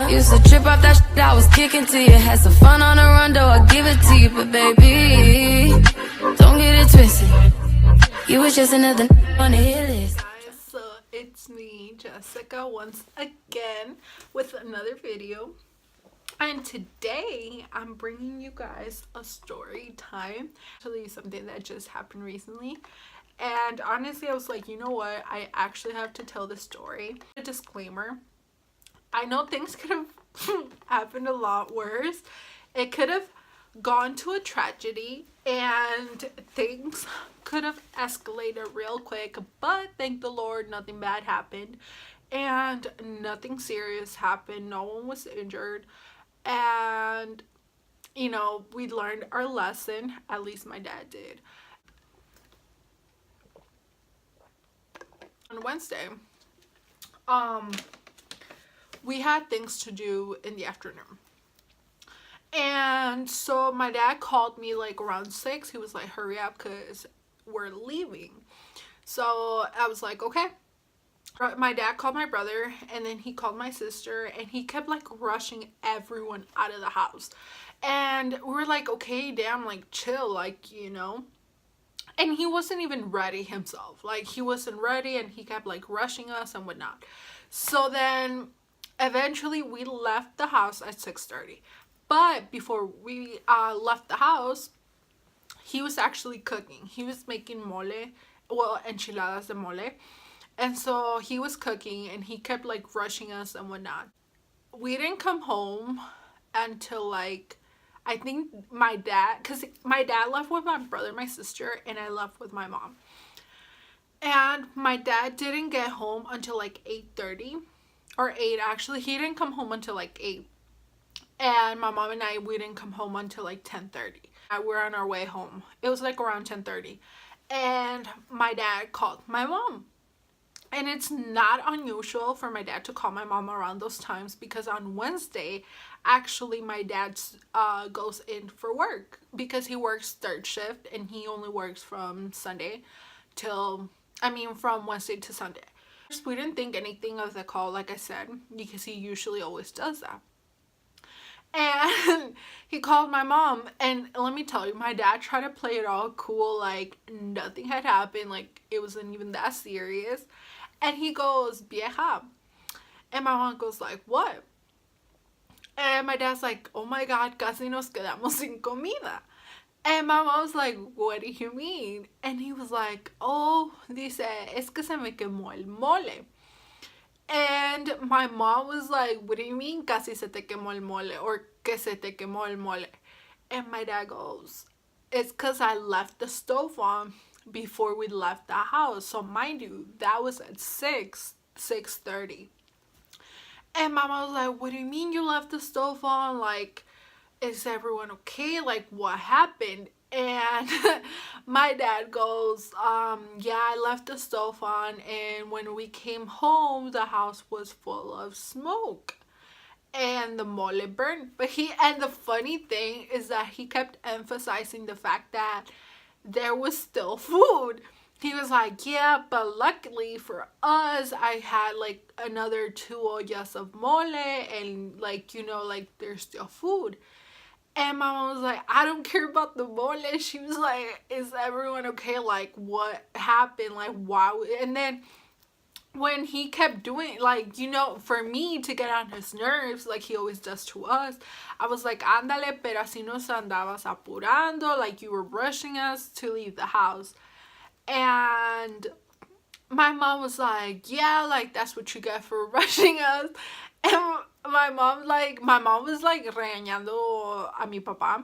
Used to trip off that shit I was kicking to you. Had some fun on the run, though I give it to you. But baby, don't get it twisted. You was just another on the hit list. Guys, so it's me, Jessica, once again with another video. And today I'm bringing you guys a story time. Actually, something that just happened recently. And honestly, I was like, you know what? I actually have to tell this story. A disclaimer. I know things could have happened a lot worse. It could have gone to a tragedy and things could have escalated real quick. But thank the Lord, nothing bad happened. And nothing serious happened. No one was injured. And, you know, we learned our lesson. At least my dad did. On Wednesday, we had things to do in the afternoon. And so my dad called me like around 6. He was like, hurry up because we're leaving. So I was like, okay. My dad called my brother and then he called my sister and he kept like rushing everyone out of the house. And we were like, okay, damn, like chill, like, you know. And he wasn't even ready himself. Like, he wasn't ready and he kept like rushing us and whatnot. So then eventually we left the house at 6:30. But before we left the house, he was actually cooking. He was making mole, well, enchiladas de mole. And so he was cooking and he kept like rushing us and whatnot. We didn't come home until like, I think my dad, because my dad left with my brother, my sister, and I left with my mom. And my dad didn't get home until like 8:30 or 8 actually. He didn't come home until like 8. And my mom and I, we didn't come home until like 10:30. We're on our way home. It was like around 10:30. And my dad called my mom. And it's not unusual for my dad to call my mom around those times because on Wednesday, actually my dad goes in for work because he works third shift and he only works from Sunday till, from Wednesday to Sunday. We didn't think anything of the call, like I said, because he usually always does that. And he called my mom, and let me tell you, my dad tried to play it all cool, like nothing had happened, like it wasn't even that serious. And he goes, vieja. And my mom goes like, what? And my dad's like, oh my God, casi nos quedamos sin comida. And my mom's like, what do you mean? And he was like, oh, dice, es que se me quemó el mole. And my mom was like, what do you mean casi se te quemó el mole? Or que se te quemó el mole? And my dad goes, it's because I left the stove on before we left the house. So mind you, that was at 6:30. And my mom was like, what do you mean you left the stove on? Like, is everyone okay? Like, what happened? And my dad goes, yeah, I left the stove on, and when we came home, the house was full of smoke and the mole burned. And the funny thing is that he kept emphasizing the fact that there was still food. He was like, yeah, but luckily for us, I had like another 2 ollas of mole and like, you know, like there's still food. And my mom was like, I don't care about the mole. She was like, is everyone okay? Like, what happened? Like, why? And then when he kept doing, like, you know, for me to get on his nerves, like he always does to us, I was like, ándale, pero así nos andabas apurando, like you were rushing us to leave the house. And my mom was like, yeah, like that's what you get for rushing us. And my mom was like regañando a mi papá.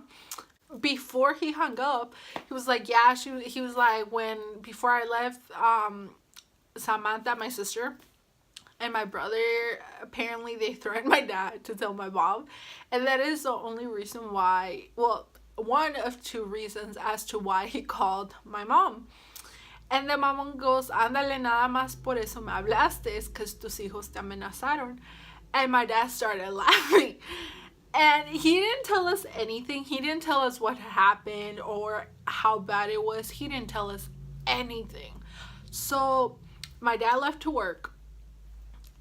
Before he hung up, he was like, yeah, he was like, before I left, Samantha, my sister, and my brother, apparently they threatened my dad to tell my mom. And that is the only reason why, well, one of 2 reasons as to why he called my mom. And then my mom goes, ándale, nada más por eso me hablaste, es que tus hijos te amenazaron. And my dad started laughing. And he didn't tell us anything. He didn't tell us what happened or how bad it was. He didn't tell us anything. So my dad left to work.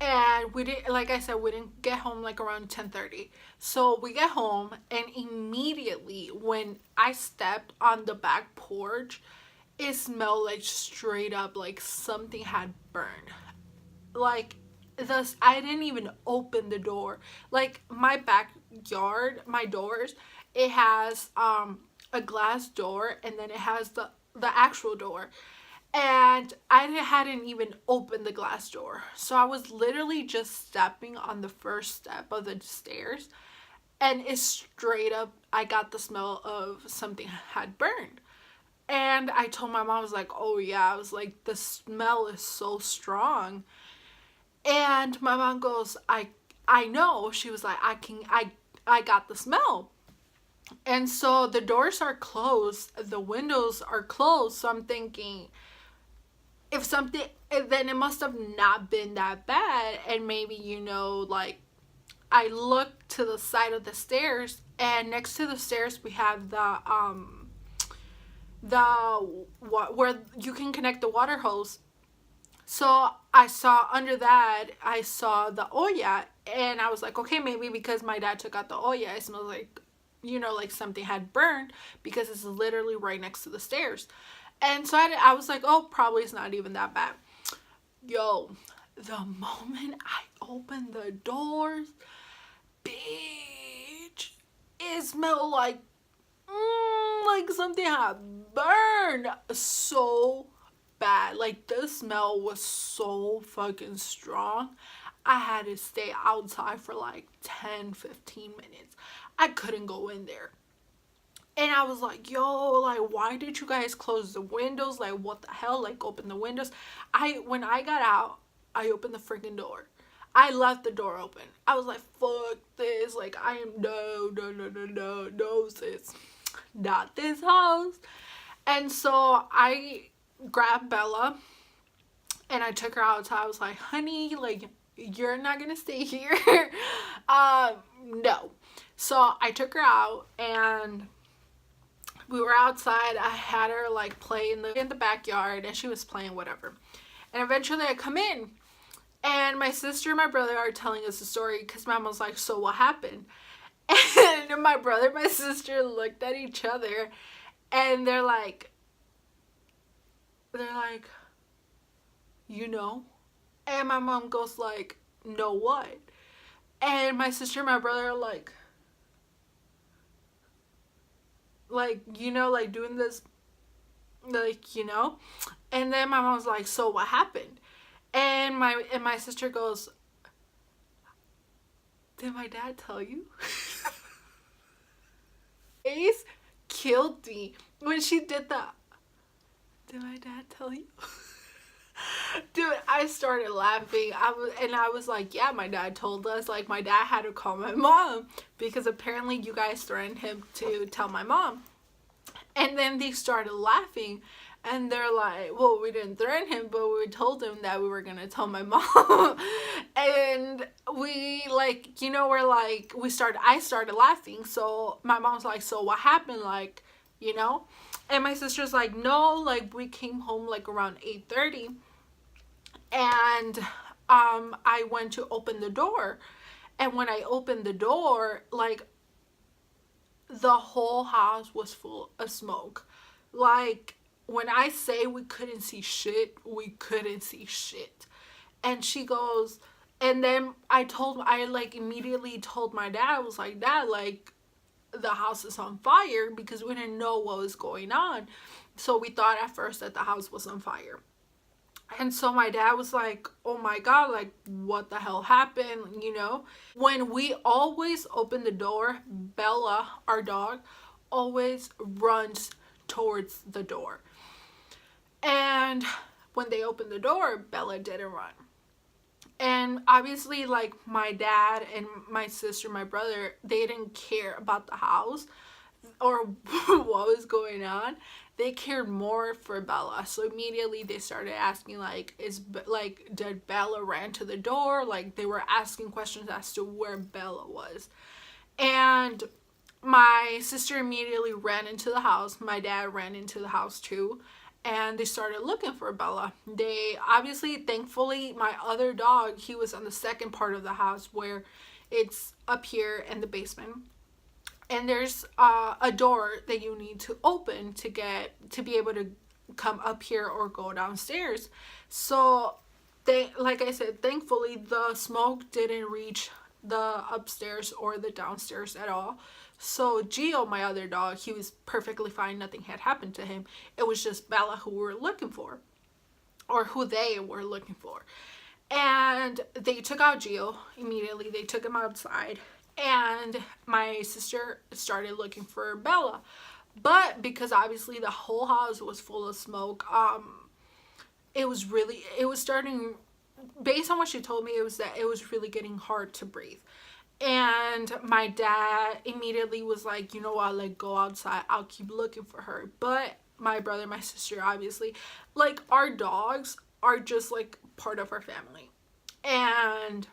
And we didn't, like I said, we didn't get home like around 10:30. So we get home, and immediately when I stepped on the back porch, it smelled like straight up like something had burned. Like, thus I didn't even open the door. Like, my backyard, my doors, it has a glass door, and then it has the actual door, and I hadn't even opened the glass door. So I was literally just stepping on the first step of the stairs, and it's straight up, I got the smell of something had burned. And I told my mom, I was like, oh yeah, I was like, the smell is so strong. And my mom goes, I know. She was like, I got the smell. And so the doors are closed, the windows are closed. So I'm thinking, if something, then it must have not been that bad. And maybe, like, I looked to the side of the stairs, and next to the stairs we have where you can connect the water hose. So I saw under that, I saw the olla, and I was like, okay, maybe because my dad took out the olla, it smells like, like something had burned, because it's literally right next to the stairs. And so I was like, oh, probably it's not even that bad. Yo, the moment I opened the doors, bitch, it smelled like something had burned so bad. Like, the smell was so fucking strong. I had to stay outside for like 10-15 minutes. I couldn't go in there. And I was like, yo, like, why did you guys close the windows? Like, what the hell? Like, open the windows. When I got out, I opened the freaking door. I left the door open. I was like, fuck this. Like, I am no, sis. Not this house. And so I grabbed Bella, and I took her outside. I was like, honey, like, you're not gonna stay here. No. So I took her out, and we were outside. I had her like play in the backyard, and she was playing whatever. And eventually I come in, and my sister and my brother are telling us the story, because Mom was like, so what happened? And my brother and my sister looked at each other, and they're like, and my mom goes like, no, what? And my sister and my brother are like doing this, and then my mom's like, so what happened? And my sister goes, did my dad tell you? Face killed me when she did that. Did my dad tell you? Dude, I started laughing. I was like, yeah, my dad told us. Like, my dad had to call my mom, because apparently you guys threatened him to tell my mom. And then they started laughing, and they're like, well, we didn't threaten him, but we told him that we were gonna tell my mom. And we I started laughing. So my mom's like, so what happened? Like, and my sister's like, no, like, we came home like around 8:30, and I went to open the door, and when I opened the door, like, the whole house was full of smoke. Like, when I say we couldn't see shit, we couldn't see shit. And she goes, and then I immediately told my dad. I was like, Dad, like, the house is on fire, because we didn't know what was going on. So we thought at first that the house was on fire. And so my dad was like, oh my God, like, what the hell happened? When we always open the door, Bella, our dog, always runs towards the door. And when they opened the door, Bella didn't run. And obviously, like, my dad and my sister, my brother, they didn't care about the house or what was going on. They cared more for Bella. So immediately they started asking, like, did Bella ran to the door? Like, they were asking questions as to where Bella was. And my sister immediately ran into the house. My dad ran into the house too. and they started looking for Bella. They obviously, thankfully, my other dog, he was on the second part of the house where it's up here in the basement. And there's a door that you need to open to be able to come up here or go downstairs. So like I said, thankfully the smoke didn't reach the upstairs or the downstairs at all. So Gio, my other dog, he was perfectly fine. Nothing had happened to him. It was just Bella who we were looking for, or who they were looking for. And they took out Gio immediately. They took him outside, and my sister started looking for Bella. But because obviously the whole house was full of smoke, it was starting, based on what she told me, it was really getting hard to breathe. And my dad immediately was like, you know what, like, go outside, I'll keep looking for her. But my brother, my sister, obviously, like, our dogs are just like part of our family. And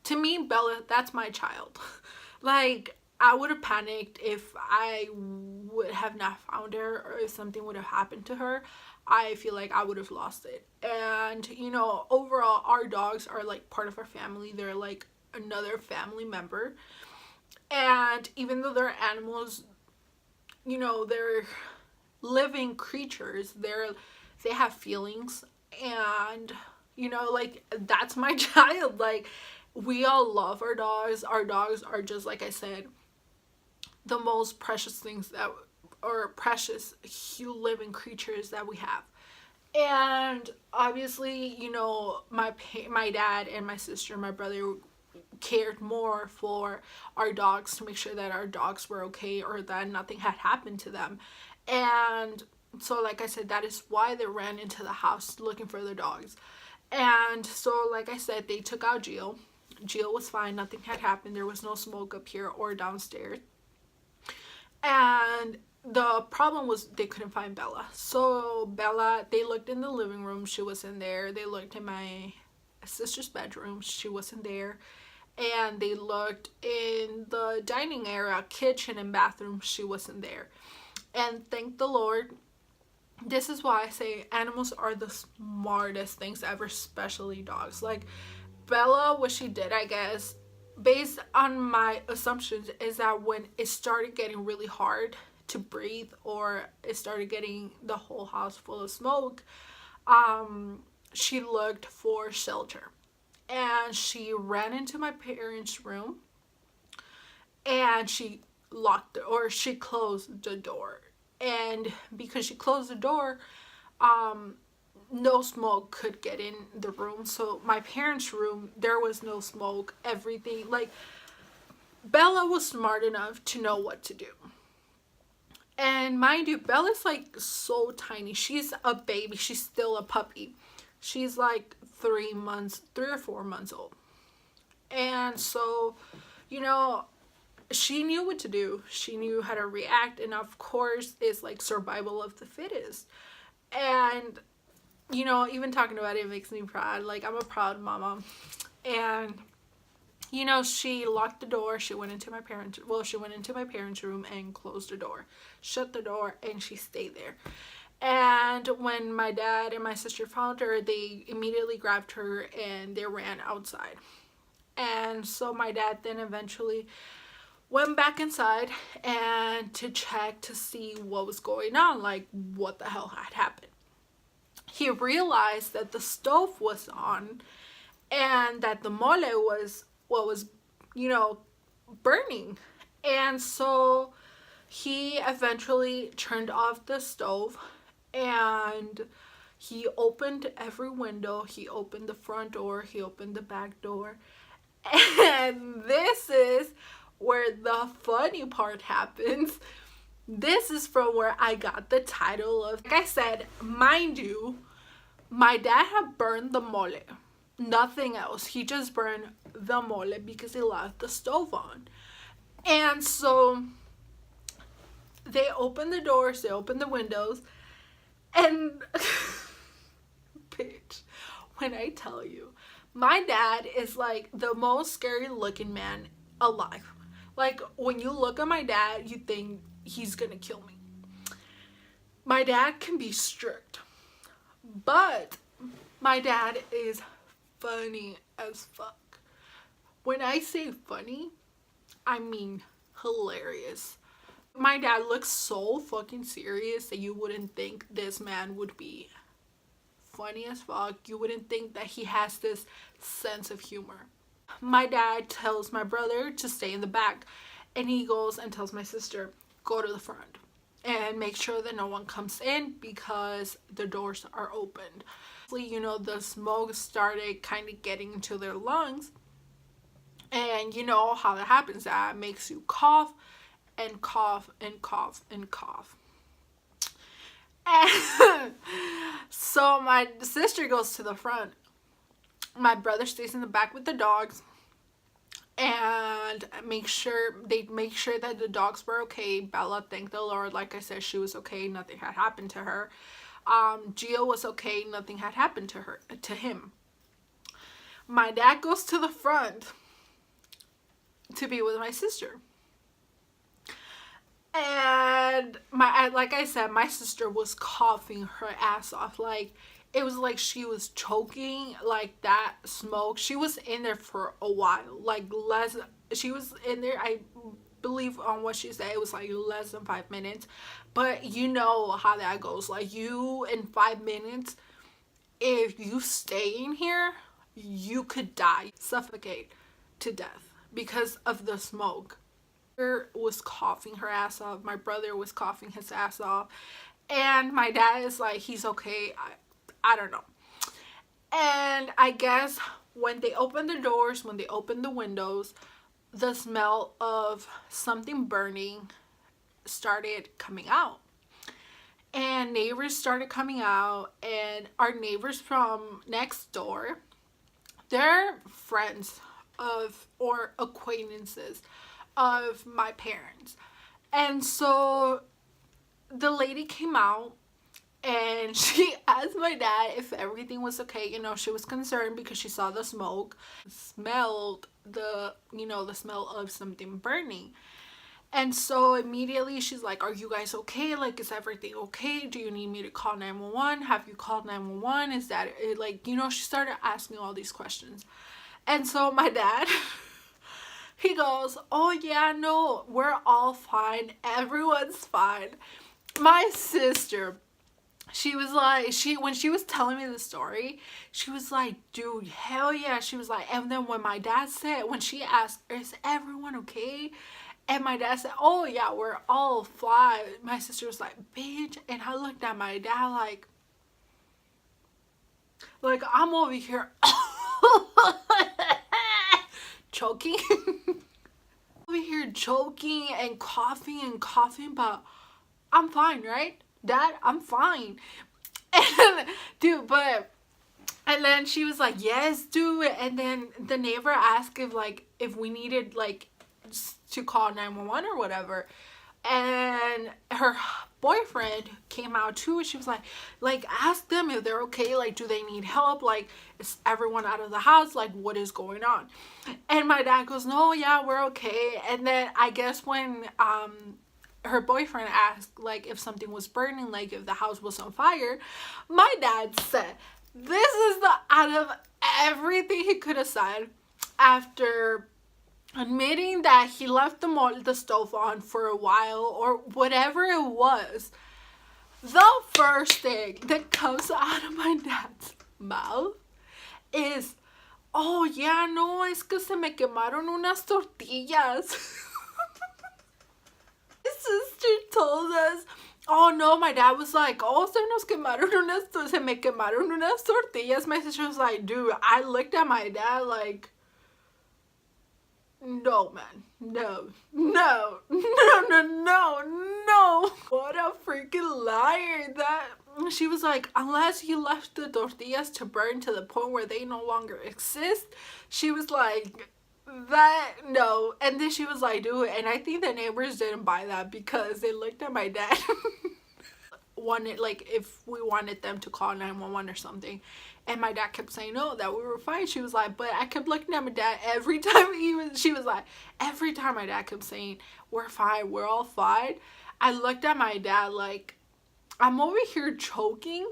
to me, Bella, that's my child. Like, I would have panicked if I would have not found her, or if something would have happened to her. I feel like I would have lost it. And, you know, overall, our dogs are like part of our family. They're like another family member. And even though they're animals, you know, they're living creatures. They have feelings. And, you know, like, that's my child. Like, we all love our dogs. Our dogs are just, like I said, the most precious things that, or precious living creatures that we have. And obviously, you know, my dad and my sister and my brother cared more for our dogs to make sure that our dogs were okay, or that nothing had happened to them. And so, like I said, that is why they ran into the house looking for their dogs. And so, like I said, they took out Gio. Gio was fine. Nothing had happened. There was no smoke up here or downstairs. And the problem was they couldn't find Bella. So Bella, they looked in the living room. She wasn't there. They looked in my sister's bedroom. She wasn't there. And they looked in the dining area, kitchen and bathroom. She wasn't there. And thank the Lord. This is why I say animals are the smartest things ever, especially dogs. Like, Bella, what she did, I guess, based on my assumptions, is that when it started getting really hard to breathe, or it started getting the whole house full of smoke, she looked for shelter. And she ran into my parents' room, and she she closed the door. And because she closed the door, no smoke could get in the room. So my parents' room, there was no smoke. Everything, like, Bella was smart enough to know what to do. And mind you, Bella's like so tiny. She's a baby. She's still a puppy. She's like 3 or 4 months old. And so, you know, she knew what to do. She knew how to react. And of course, it's like survival of the fittest. And, you know, even talking about it makes me proud. Like, I'm a proud mama. And, you know, she locked the door. She went into my parents' room and closed the door, shut the door, and she stayed there. And when my dad and my sister found her, they immediately grabbed her and they ran outside. And so my dad then eventually went back inside and to check to see what was going on, like what the hell had happened. He realized that the stove was on and that the mole was what was, you know, burning. And so he eventually turned off the stove, and he opened every window. He opened the front door. He opened the back door. And this is where the funny part happens. This is from where I got the title of, like I said, mind you, my dad had burned the mole. Nothing else. He just burned the mole because he left the stove on. And so they opened the doors, they opened the windows, and bitch, when I tell you, my dad is like the most scary looking man alive. Like, when you look at my dad, you think he's gonna kill me. My dad can be strict, but my dad is funny as fuck. When I say funny, I mean hilarious. My dad looks so fucking serious that you wouldn't think this man would be funny as fuck. You wouldn't think that he has this sense of humor. My dad tells my brother to stay in the back, and he goes and tells my sister, go to the front and make sure that no one comes in because the doors are opened. You know, the smoke started kind of getting into their lungs, and you know how that happens. That makes you cough and cough and cough and cough. And so my sister goes to the front. My brother stays in the back with the dogs and make sure that the dogs were okay. Bella, thank the Lord, like I said, she was okay. Nothing had happened to her. Gio was okay. Nothing had happened to him. My dad goes to the front to be with my sister. And like I said, my sister was coughing her ass off. Like, it was like she was choking, like that smoke. She was in there for a while. She was in there, I believe on what she said, it was like less than 5 minutes. But you know how that goes. Like, you in 5 minutes, if you stay in here, you could die, suffocate to death because of the smoke. Was coughing her ass off. My brother was coughing his ass off. And my dad is like, he's okay. I don't know. And I guess when they opened the doors, when they opened the windows, the smell of something burning started coming out. And neighbors started coming out. And our neighbors from next door, they're friends of or acquaintances of my parents. And so the lady came out and she asked my dad if everything was okay. You know, she was concerned because she saw the smoke, smelled the smell of something burning. And so immediately she's like, are you guys okay? Like, is everything okay? Do you need me to call 911? Have you called 911? Is that it? Like, you know, she started asking all these questions. And so my dad he goes, oh yeah, no, we're all fine. Everyone's fine. My sister, she was like, when she was telling me the story, she was like, dude, hell yeah. She was like, and then when she asked, is everyone okay? And my dad said, oh yeah, we're all fine. My sister was like, bitch. And I looked at my dad like I'm over here choking. Over here choking and coughing, but I'm fine, right? Dad, I'm fine. And dude, and then she was like, yes, dude. And then the neighbor asked if we needed to call 911 or whatever. And her boyfriend came out too. She was like ask them if they're okay. Like, do they need help? Like, is everyone out of the house? Like, what is going on? And my dad goes, no, yeah, we're okay. And then I guess when her boyfriend asked like if something was burning, like if the house was on fire, my dad said, this is out of everything he could have said, after admitting that he left the stove on for a while or whatever it was, the first thing that comes out of my dad's mouth is, oh yeah, no, es que se me quemaron unas tortillas. His sister told us, oh no, my dad was like, oh, se me quemaron unas tortillas. My sister was like, dude, I looked at my dad like, no, man, no. What a freaking liar. That she was like, unless you left the tortillas to burn to the point where they no longer exist. She was like, that, no. And then she was like, dude, and I think the neighbors didn't buy that because they looked at my dad. Wanted, like, if we wanted them to call 911 or something, and my dad kept saying no, that we were fine. She was like, but I kept looking at my dad every time she was like, every time my dad kept saying we're fine, we're all fine, I looked at my dad like, I'm over here choking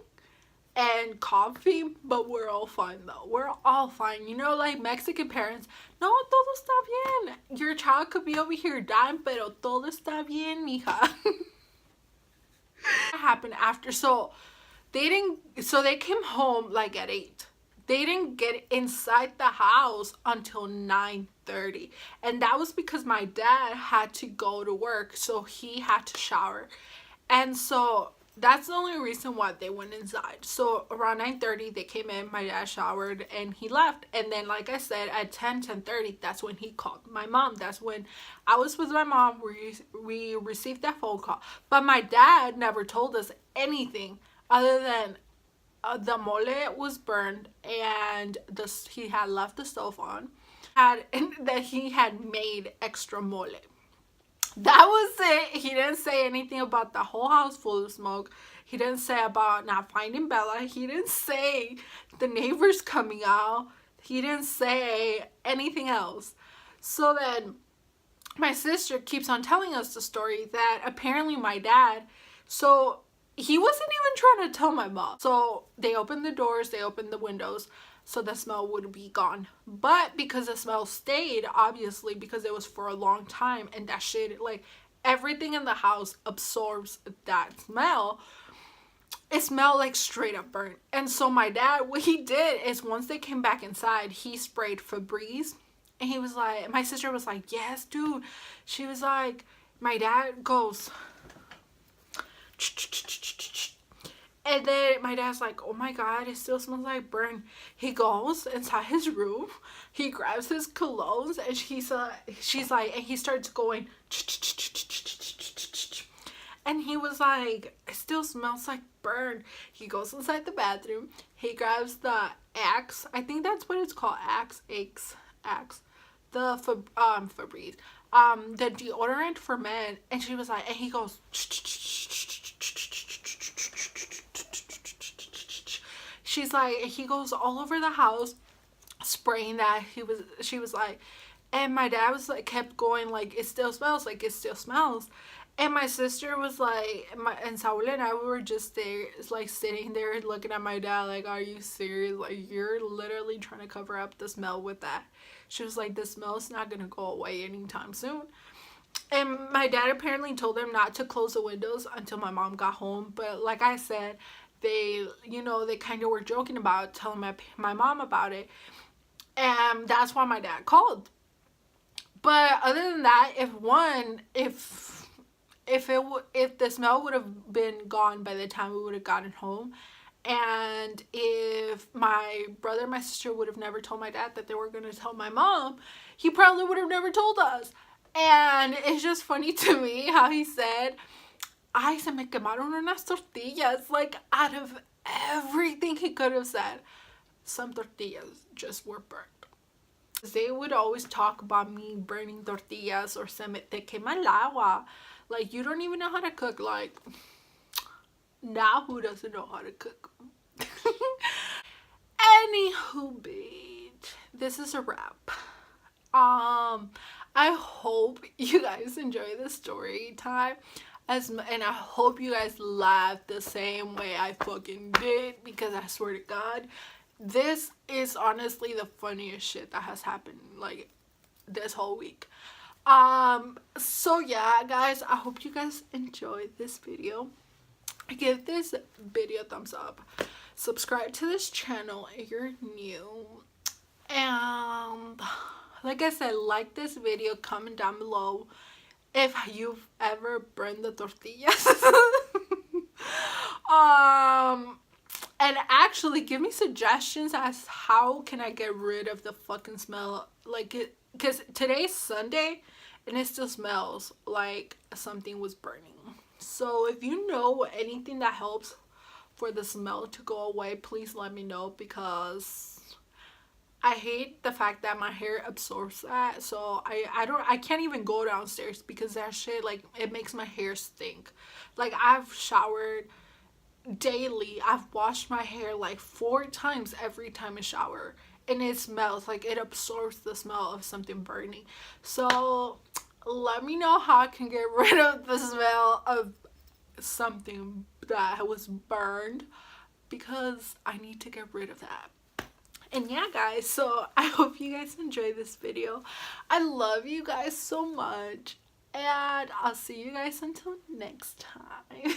and coughing, but we're all fine though. We're all fine. You know, like Mexican parents, no, todo está bien. Your child could be over here dying, pero todo está bien, mija. What happened after? So they came home like at 8. They didn't get inside the house until 9:30. And that was because my dad had to go to work, so he had to shower. And so that's the only reason why they went inside. So around 9:30 they came in, my dad showered, and he left. And then, like I said, at 10:30, that's when he called my mom. That's when I was with my mom. We received that phone call. But my dad never told us anything other than the mole was burned, and he had left the stove on, and that he had made extra mole. That was it. He didn't say anything about the whole house full of smoke. He didn't say about not finding Bella. He didn't say the neighbors coming out. He didn't say anything else. So then my sister keeps on telling us the story that apparently my dad, so he wasn't even trying to tell my mom. So they opened the doors, they opened the windows, so the smell would be gone. But because the smell stayed, obviously, because it was for a long time, and that shit, like, everything in the house absorbs that smell, it smelled like straight up burnt. And so my dad, what he did is, once they came back inside, he sprayed Febreze. And he was like, my sister was like, yes, dude. She was like, my dad goes, and then my dad's like, oh my god, it still smells like burn. He goes inside his room, he grabs his colognes, and she's like, and he starts going, and he was like, it still smells like burn. He goes inside the bathroom, he grabs the Axe, I think that's what it's called, Axe, the Febreze, the deodorant for men, and she was like, and he goes, she's like, he goes all over the house spraying that. She was like, and my dad was like, kept going like, it still smells, like, it still smells. And my sister was like, and Saul and I, we were just there, like, sitting there looking at my dad like, are you serious? Like, you're literally trying to cover up the smell with that. She was like, the smell's not gonna go away anytime soon. And my dad apparently told them not to close the windows until my mom got home. But like I said, they, you know, they kind of were joking about telling my mom about it. And that's why my dad called. But other than that, if the smell would have been gone by the time we would have gotten home, and if my brother and my sister would have never told my dad that they were going to tell my mom, he probably would have never told us. And it's just funny to me how he said, ay, se me quemaron unas tortillas. Like, out of everything he could have said, some tortillas just were burnt. They would always talk about me burning tortillas, or se me te quema el agua. Like, you don't even know how to cook. Like, now who doesn't know how to cook? Anywho, bitch, this is a wrap. I hope you guys enjoy the story time, and I hope you guys laughed the same way I fucking did, because I swear to God, this is honestly the funniest shit that has happened, like, this whole week. So yeah, guys, I hope you guys enjoyed this video. Give this video a thumbs up, subscribe to this channel if you're new, and like I said, like this video, comment down below if you've ever burned the tortillas. And actually give me suggestions as how can I get rid of the fucking smell, like, it, because today's Sunday and it still smells like something was burning. So if you know anything that helps for the smell to go away, please let me know, because I hate the fact that my hair absorbs that. So I can't even go downstairs because that shit, like, it makes my hair stink. Like, I've showered daily. I've washed my hair like 4 times every time I shower, and it smells like it absorbs the smell of something burning. So let me know how I can get rid of the smell of something that was burned because I need to get rid of that. And yeah, guys, so I hope you guys enjoyed this video. I love you guys so much, and I'll see you guys until next time.